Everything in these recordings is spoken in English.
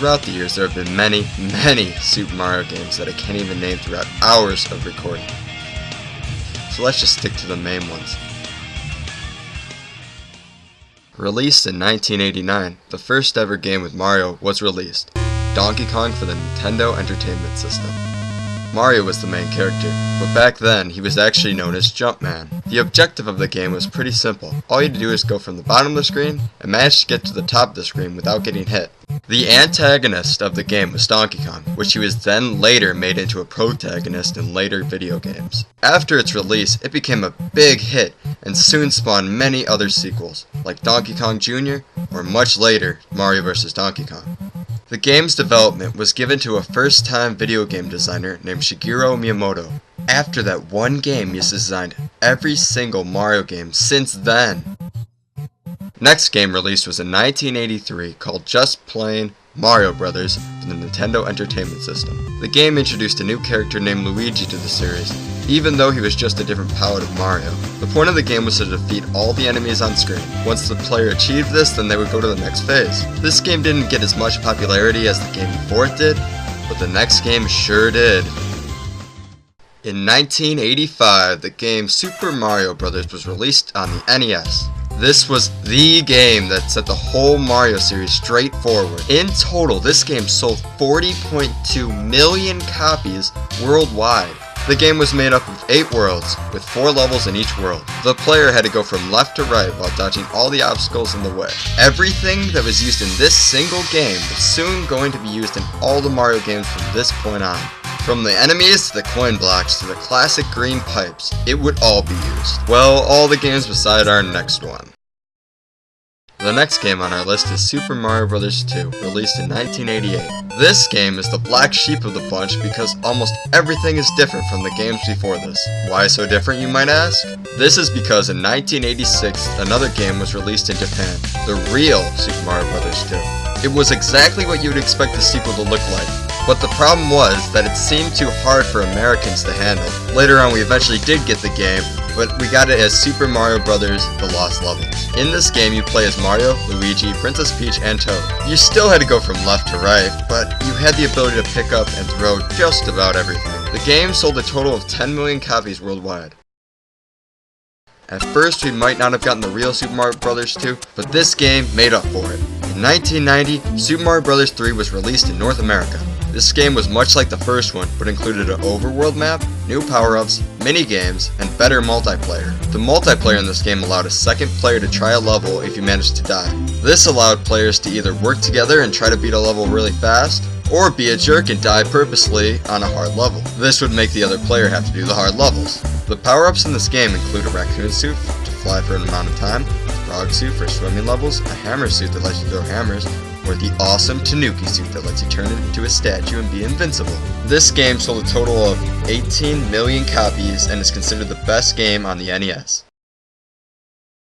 Throughout the years, there have been many, many Super Mario games that I can't even name throughout hours of recording. So let's just stick to the main ones. Released in 1989, the first ever game with Mario was released, Donkey Kong for the Nintendo Entertainment System. Mario was the main character, but back then he was actually known as Jumpman. The objective of the game was pretty simple. All you had to do is go from the bottom of the screen and manage to get to the top of the screen without getting hit. The antagonist of the game was Donkey Kong, which he was then later made into a protagonist in later video games. After its release, it became a big hit and soon spawned many other sequels, like Donkey Kong Jr. or much later, Mario vs. Donkey Kong. The game's development was given to a first-time video game designer named Shigeru Miyamoto. After that one game, he has designed every single Mario game since then. Next game released was in 1983 called Just Plain Mario Brothers for the Nintendo Entertainment System. The game introduced a new character named Luigi to the series, even though he was just a different palette of Mario. The point of the game was to defeat all the enemies on screen. Once the player achieved this, then they would go to the next phase. This game didn't get as much popularity as the game before it did, but the next game sure did. In 1985, the game Super Mario Bros. Was released on the NES. This was the game that set the whole Mario series straight forward. In total, this game sold 40.2 million copies worldwide. The game was made up of 8 worlds, with 4 levels in each world. The player had to go from left to right while dodging all the obstacles in the way. Everything that was used in this single game was soon going to be used in all the Mario games from this point on. From the enemies to the coin blocks to the classic green pipes, it would all be used. Well, all the games beside our next one. The next game on our list is Super Mario Bros. 2, released in 1988. This game is the black sheep of the bunch because almost everything is different from the games before this. Why so different, you might ask? This is because in 1986, another game was released in Japan, the real Super Mario Bros. 2. It was exactly what you would expect the sequel to look like. But the problem was that it seemed too hard for Americans to handle. Later on we eventually did get the game, but we got it as Super Mario Bros. The Lost Levels. In this game you play as Mario, Luigi, Princess Peach, and Toad. You still had to go from left to right, but you had the ability to pick up and throw just about everything. The game sold a total of 10 million copies worldwide. At first we might not have gotten the real Super Mario Bros. 2, but this game made up for it. In 1990, Super Mario Bros. 3 was released in North America. This game was much like the first one, but included an overworld map, new power-ups, mini-games, and better multiplayer. The multiplayer in this game allowed a second player to try a level if you managed to die. This allowed players to either work together and try to beat a level really fast, or be a jerk and die purposely on a hard level. This would make the other player have to do the hard levels. The power-ups in this game include a raccoon suit to fly for an amount of time, a frog suit for swimming levels, a hammer suit that lets you throw hammers, or the awesome Tanuki suit that lets you turn it into a statue and be invincible. This game sold a total of 18 million copies and is considered the best game on the NES.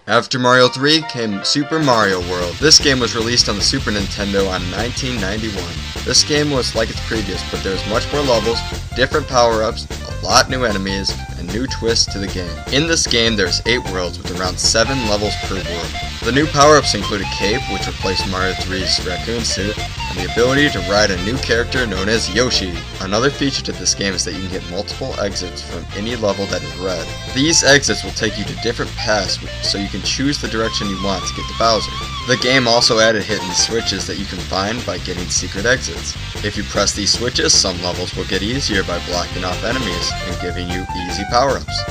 After Mario 3 came Super Mario World. This game was released on the Super Nintendo on 1991. This game was like its previous, but there was much more levels, different power-ups, a lot new enemies, and new twists to the game. In this game there's 8 worlds with around 7 levels per world. The new power-ups include a cape, which replaced Mario 3's raccoon suit, and the ability to ride a new character known as Yoshi. Another feature to this game is that you can get multiple exits from any level that is red. These exits will take you to different paths, so you can choose the direction you want to get to Bowser. The game also added hidden switches that you can find by getting secret exits. If you press these switches, some levels will get easier by blocking off enemies and giving you easy power-ups.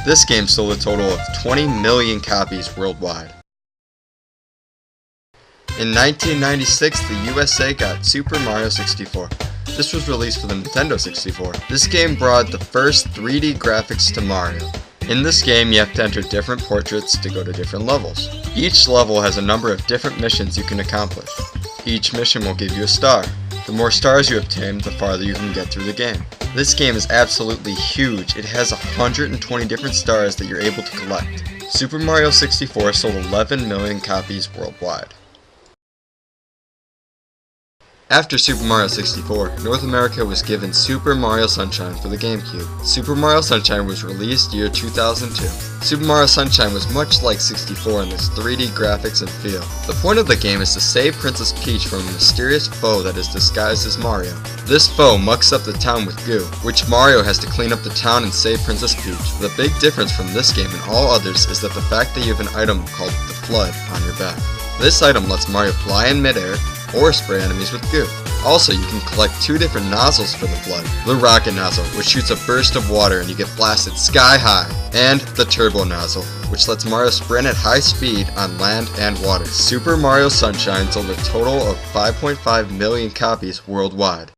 This game sold a total of 20 million copies worldwide. In 1996, the USA got Super Mario 64. This was released for the Nintendo 64. This game brought the first 3D graphics to Mario. In this game, you have to enter different portraits to go to different levels. Each level has a number of different missions you can accomplish. Each mission will give you a star. The more stars you obtain, the farther you can get through the game. This game is absolutely huge. It has 120 different stars that you're able to collect. Super Mario 64 sold 11 million copies worldwide. After Super Mario 64, North America was given Super Mario Sunshine for the GameCube. Super Mario Sunshine was released year 2002. Super Mario Sunshine was much like 64 in its 3D graphics and feel. The point of the game is to save Princess Peach from a mysterious foe that is disguised as Mario. This foe mucks up the town with goo, which Mario has to clean up the town and save Princess Peach. The big difference from this game and all others is that the fact that you have an item called the Flood on your back. This item lets Mario fly in midair or spray enemies with goo. Also, you can collect 2 different nozzles for the Flood. The rocket nozzle, which shoots a burst of water and you get blasted sky high, and the turbo nozzle, which lets Mario sprint at high speed on land and water. Super Mario Sunshine sold a total of 5.5 million copies worldwide.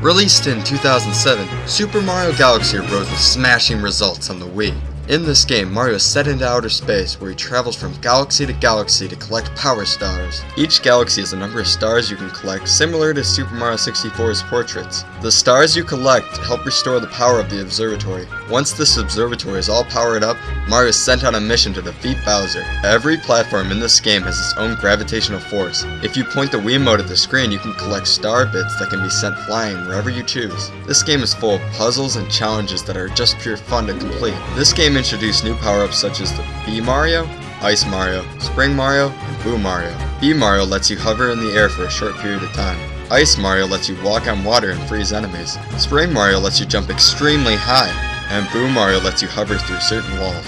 Released in 2007, Super Mario Galaxy rose with smashing results on the Wii. In this game, Mario is set into outer space where he travels from galaxy to galaxy to collect power stars. Each galaxy has a number of stars you can collect, similar to Super Mario 64's portraits. The stars you collect help restore the power of the observatory. Once this observatory is all powered up, Mario is sent on a mission to defeat Bowser. Every platform in this game has its own gravitational force. If you point the Wiimote at the screen, you can collect star bits that can be sent flying wherever you choose. This game is full of puzzles and challenges that are just pure fun to complete. This game introduced new power-ups such as the Bee Mario, Ice Mario, Spring Mario, and Boo Mario. Bee Mario lets you hover in the air for a short period of time. Ice Mario lets you walk on water and freeze enemies. Spring Mario lets you jump extremely high, and Boo Mario lets you hover through certain walls.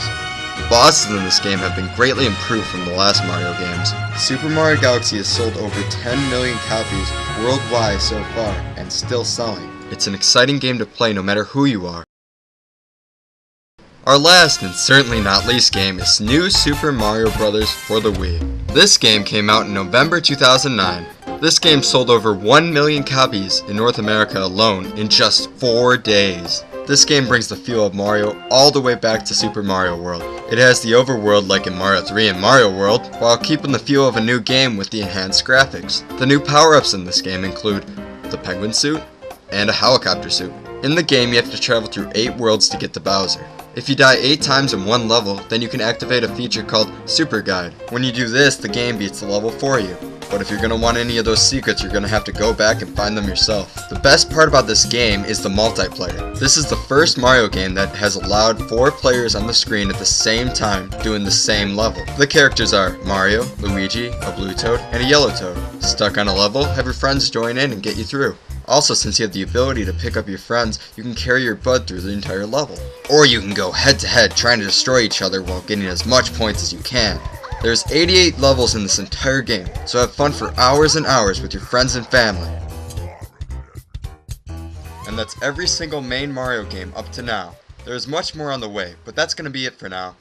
The bosses in this game have been greatly improved from the last Mario games. Super Mario Galaxy has sold over 10 million copies worldwide so far, and still selling. It's an exciting game to play no matter who you are. Our last and certainly not least game is New Super Mario Bros. For the Wii. This game came out in November 2009. This game sold over 1 million copies in North America alone in just 4 days. This game brings the feel of Mario all the way back to Super Mario World. It has the overworld like in Mario 3 and Mario World, while keeping the feel of a new game with the enhanced graphics. The new power-ups in this game include the penguin suit and a helicopter suit. In the game, you have to travel through 8 worlds to get to Bowser. If you die 8 times in one level, then you can activate a feature called Super Guide. When you do this, the game beats the level for you. But if you're going to want any of those secrets, you're going to have to go back and find them yourself. The best part about this game is the multiplayer. This is the first Mario game that has allowed 4 players on the screen at the same time doing the same level. The characters are Mario, Luigi, a blue toad, and a yellow toad. Stuck on a level? Have your friends join in and get you through. Also, since you have the ability to pick up your friends, you can carry your bud through the entire level. Or you can go head to head trying to destroy each other while getting as much points as you can. There's 88 levels in this entire game, so have fun for hours and hours with your friends and family. And that's every single main Mario game up to now. There's much more on the way, but that's going to be it for now.